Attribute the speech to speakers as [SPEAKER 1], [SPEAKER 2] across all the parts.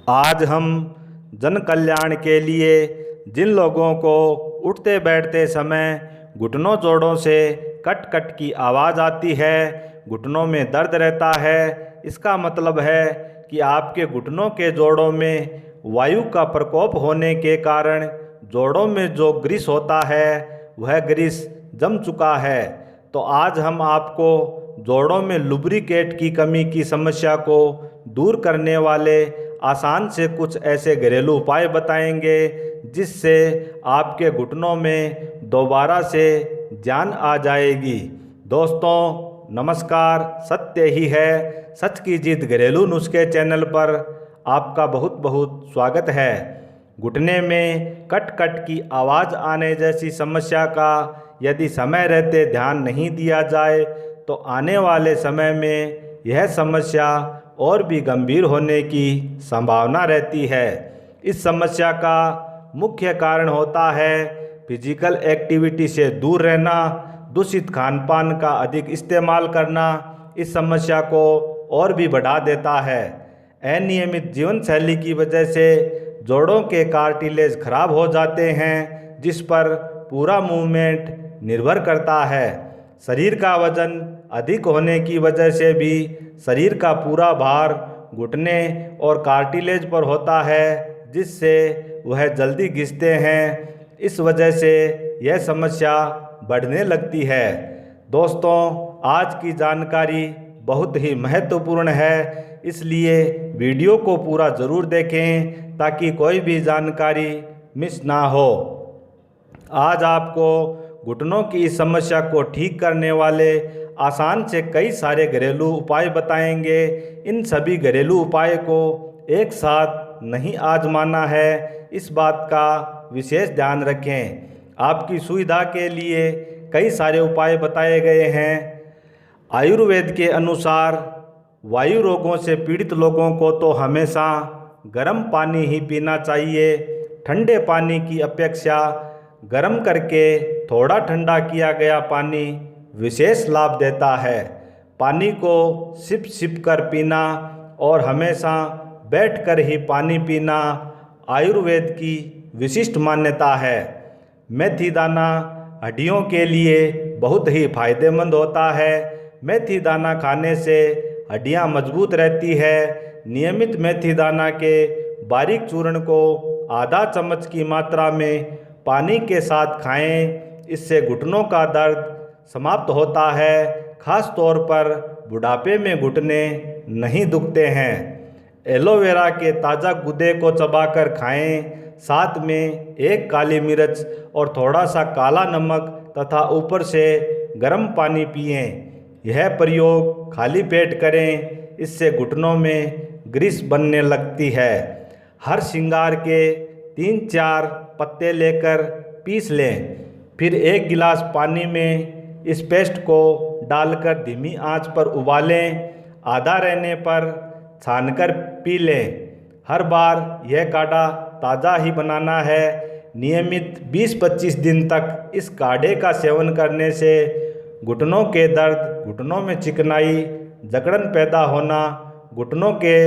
[SPEAKER 1] आज हम जन कल्याण के लिए जिन लोगों को उठते बैठते समय घुटनों जोड़ों से कट कट की आवाज़ आती है, घुटनों में दर्द रहता है, इसका मतलब है कि आपके घुटनों के जोड़ों में वायु का प्रकोप होने के कारण जोड़ों में जो ग्रीस होता है वह ग्रीस जम चुका है। तो आज हम आपको जोड़ों में लुब्रिकेट की कमी की समस्या को दूर करने वाले आसान से कुछ ऐसे घरेलू उपाय बताएंगे जिससे आपके घुटनों में दोबारा से जान आ जाएगी। दोस्तों नमस्कार, सत्य ही है सच की जीत घरेलू नुस्खे चैनल पर आपका बहुत बहुत स्वागत है। घुटने में कट कट की आवाज़ आने जैसी समस्या का यदि समय रहते ध्यान नहीं दिया जाए तो आने वाले समय में यह समस्या और भी गंभीर होने की संभावना रहती है। इस समस्या का मुख्य कारण होता है फिजिकल एक्टिविटी से दूर रहना, दूषित खान पान का अधिक इस्तेमाल करना इस समस्या को और भी बढ़ा देता है। अनियमित जीवन शैली की वजह से जोड़ों के कार्टिलेज खराब हो जाते हैं जिस पर पूरा मूवमेंट निर्भर करता है। शरीर का वजन अधिक होने की वजह से भी शरीर का पूरा भार घुटने और कार्टिलेज पर होता है जिससे वह जल्दी घिसते हैं। इस वजह से यह समस्या बढ़ने लगती है। दोस्तों आज की जानकारी बहुत ही महत्वपूर्ण है, इसलिए वीडियो को पूरा ज़रूर देखें ताकि कोई भी जानकारी मिस ना हो। आज आपको घुटनों की इस समस्या को ठीक करने वाले आसान से कई सारे घरेलू उपाय बताएंगे। इन सभी घरेलू उपाय को एक साथ नहीं आजमाना है, इस बात का विशेष ध्यान रखें। आपकी सुविधा के लिए कई सारे उपाय बताए गए हैं। आयुर्वेद के अनुसार वायु रोगों से पीड़ित लोगों को तो हमेशा गर्म पानी ही पीना चाहिए। ठंडे पानी की अपेक्षा गर्म करके थोड़ा ठंडा किया गया पानी विशेष लाभ देता है। पानी को सिप सिप कर पीना और हमेशा बैठकर ही पानी पीना आयुर्वेद की विशिष्ट मान्यता है। मेथी दाना हड्डियों के लिए बहुत ही फायदेमंद होता है। मेथी दाना खाने से हड्डियां मजबूत रहती है। नियमित मेथी दाना के बारीक चूर्ण को आधा चम्मच की मात्रा में पानी के साथ खाएं, इससे घुटनों का दर्द समाप्त होता है। खास तौर पर बुढ़ापे में घुटने नहीं दुखते हैं। एलोवेरा के ताज़ा गूदे को चबाकर खाएं, साथ में एक काली मिर्च और थोड़ा सा काला नमक तथा ऊपर से गर्म पानी पिएं। यह प्रयोग खाली पेट करें, इससे घुटनों में ग्रीस बनने लगती है। हर श्रृंगार के 3-4 पत्ते लेकर पीस लें, फिर 1 गिलास पानी में इस पेस्ट को डालकर धीमी आंच पर उबालें। आधा रहने पर छानकर पी लें। हर बार यह काढ़ा ताज़ा ही बनाना है। नियमित 20-25 दिन तक इस काढ़े का सेवन करने से घुटनों के दर्द, घुटनों में चिकनाई, जकड़न पैदा होना, घुटनों के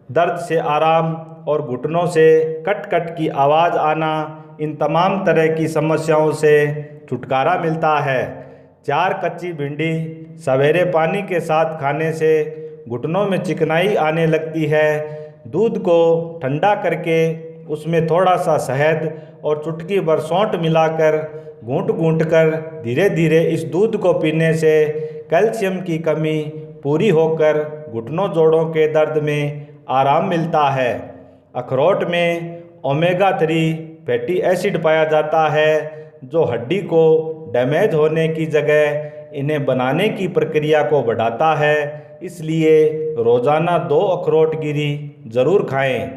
[SPEAKER 1] दर्द से आराम और घुटनों से कट कट की आवाज़ आना, इन तमाम तरह की समस्याओं से छुटकारा मिलता है। 4 कच्ची भिंडी सवेरे पानी के साथ खाने से घुटनों में चिकनाई आने लगती है। दूध को ठंडा करके उसमें थोड़ा सा शहद और चुटकी भर सौंठ मिलाकर घूंट घूंट कर धीरे धीरे इस दूध को पीने से कैल्शियम की कमी पूरी होकर घुटनों जोड़ों के दर्द में आराम मिलता है। अखरोट में ओमेगा 3 फैटी एसिड पाया जाता है जो हड्डी को डैमेज होने की जगह इन्हें बनाने की प्रक्रिया को बढ़ाता है। इसलिए रोज़ाना 2 अखरोट गिरी ज़रूर खाएं।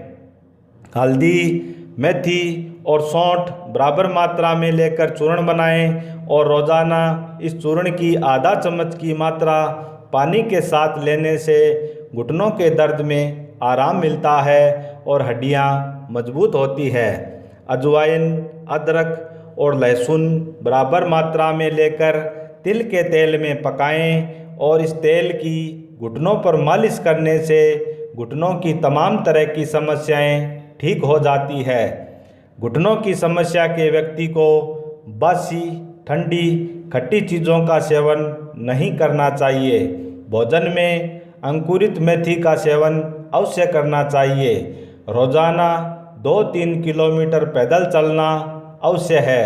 [SPEAKER 1] हल्दी, मेथी और सौंठ बराबर मात्रा में लेकर चूर्ण बनाएं और रोज़ाना इस चूर्ण की आधा चम्मच की मात्रा पानी के साथ लेने से घुटनों के दर्द में आराम मिलता है और हड्डियां मजबूत होती है। अजवाइन, अदरक और लहसुन बराबर मात्रा में लेकर तिल के तेल में पकाएं और इस तेल की घुटनों पर मालिश करने से घुटनों की तमाम तरह की समस्याएं ठीक हो जाती है। घुटनों की समस्या के व्यक्ति को बासी, ठंडी, खट्टी चीज़ों का सेवन नहीं करना चाहिए। भोजन में अंकुरित मेथी का सेवन अवश्य करना चाहिए। रोज़ाना 2-3 किलोमीटर पैदल चलना अवश्य है।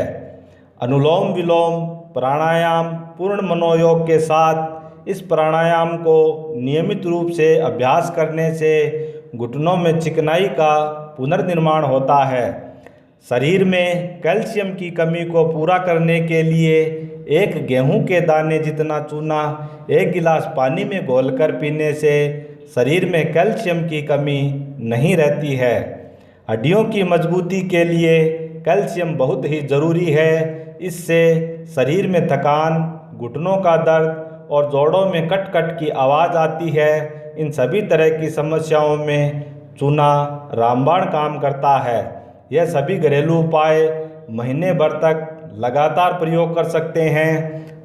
[SPEAKER 1] अनुलोम विलोम प्राणायाम पूर्ण मनोयोग के साथ इस प्राणायाम को नियमित रूप से अभ्यास करने से घुटनों में चिकनाई का पुनर्निर्माण होता है। शरीर में कैल्शियम की कमी को पूरा करने के लिए एक गेहूं के दाने जितना चूना 1 गिलास पानी में घोलकर पीने से शरीर में कैल्शियम की कमी नहीं रहती है। हड्डियों की मजबूती के लिए कैल्शियम बहुत ही ज़रूरी है। इससे शरीर में थकान, घुटनों का दर्द और जोड़ों में कट कट की आवाज़ आती है। इन सभी तरह की समस्याओं में चूना रामबाण काम करता है। यह सभी घरेलू उपाय महीने भर तक लगातार प्रयोग कर सकते हैं।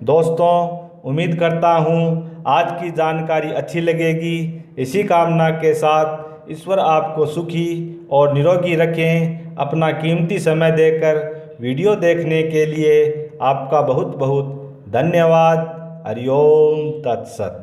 [SPEAKER 1] दोस्तों, उम्मीद करता हूँ आज की जानकारी अच्छी लगेगी। इसी कामना के साथ ईश्वर आपको सुखी और निरोगी रखें। अपना कीमती समय देकर वीडियो देखने के लिए आपका बहुत बहुत धन्यवाद। हरि ओम तत्सत।